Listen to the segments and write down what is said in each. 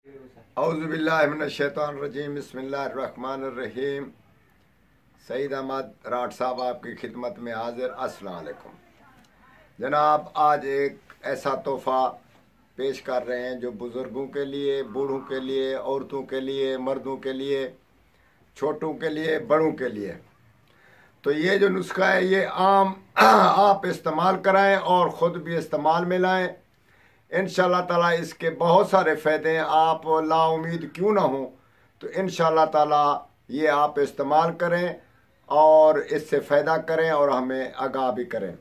औज़ुबिल्लाहिमिनश्शैतानिर्रजीम बिस्मिल्लाहिर्रहमानिर्रहीम। सईद अहमद राठ साहब आपकी खिदमत में हाजिर। अस्सलाम वालेकुम जनाब, आज एक ऐसा तोहफ़ा पेश कर रहे हैं जो बुज़ुर्गों के लिए, बूढ़ों के लिए, औरतों के लिए, मर्दों के लिए, छोटों के लिए, बड़ों के लिए। तो ये जो नुस्खा है ये आम आप इस्तेमाल कराएं और ख़ुद भी इस्तेमाल में लाएं। इंशाअल्लाह ताला इसके बहुत सारे फ़ायदे हैं। आप लाउमीद क्यों ना हो तो इंशाअल्लाह ताला ये आप इस्तेमाल करें और इससे फ़ायदा करें और हमें आगाह भी करें।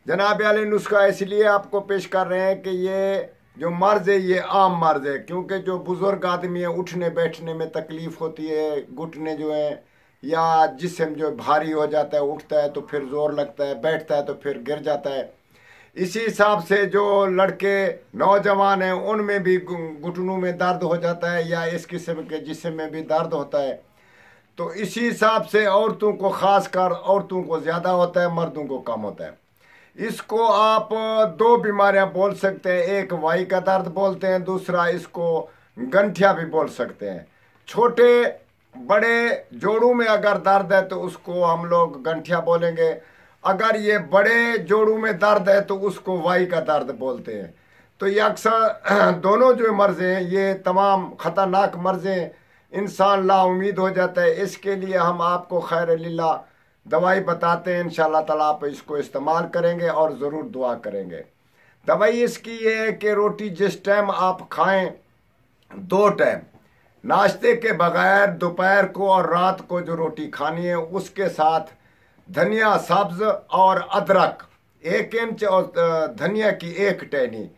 जनाब वाले नुस्खा इसलिए आपको पेश कर रहे हैं कि ये जो मर्ज़ है ये आम मर्ज़ है, क्योंकि जो बुज़ुर्ग आदमी है उठने बैठने में तकलीफ़ होती है, घुटने जो हैं या जिस्म जो भारी हो जाता है, उठता है तो फिर ज़ोर लगता है, बैठता है तो फिर गिर जाता है। इसी हिसाब से जो लड़के नौजवान हैं उनमें भी घुटनों में दर्द हो जाता है या इस किस्म के जिस्म में भी दर्द होता है। तो इसी हिसाब से औरतों को, ख़ास कर औरतों को ज़्यादा होता है, मर्दों को कम होता है। इसको आप दो बीमारियां बोल सकते हैं, एक वाई का दर्द बोलते हैं, दूसरा इसको गंठिया भी बोल सकते हैं। छोटे बड़े जोड़ों में अगर दर्द है तो उसको हम लोग गंठिया बोलेंगे, अगर ये बड़े जोड़ों में दर्द है तो उसको वाई का दर्द बोलते हैं। तो ये अक्सर दोनों जो मर्ज़ हैं ये तमाम ख़तरनाक मर्ज़ हैं, इंसान लाउमीद हो जाता है। इसके लिए हम आपको खैर लिल्लाह दवाई बताते हैं। इंशाअल्लाह ताला आप इसको इस्तेमाल करेंगे और ज़रूर दुआ करेंगे। दवाई इसकी ये है कि रोटी जिस टाइम आप खाएं, 2 टाइम नाश्ते के बगैर दोपहर को और रात को जो रोटी खानी है उसके साथ धनिया सब्ज और अदरक 1 इंच और धनिया की 1 टहनी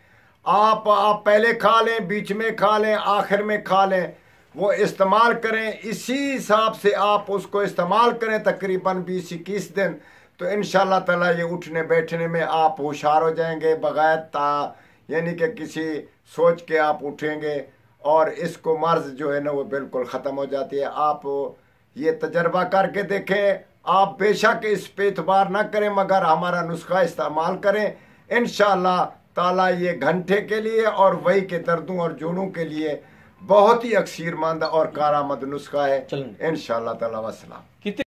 आप पहले खा लें, बीच में खा लें, आखिर में खा लें, वो इस्तेमाल करें। इसी हिसाब से आप उसको इस्तेमाल करें तकरीबन 20-21 दिन, तो इंशाअल्लाह ताला ये उठने बैठने में आप होशियार हो जाएंगे, बगैर यानी कि किसी सोच के आप उठेंगे और इसको मर्ज़ जो है ना वो बिल्कुल ख़त्म हो जाती है। आप ये तजर्बा करके देखें। आप बेशक इस पे एतबार ना करें मगर हमारा नुस्खा इस्तेमाल करें। इंशाअल्लाह ताला ये घंटे के लिए और वही के दर्दों और जोड़ों के लिए बहुत ही अक्सीरमंद और कारामद नुस्खा है। इंशाअल्लाह ताला। वस्सलाम।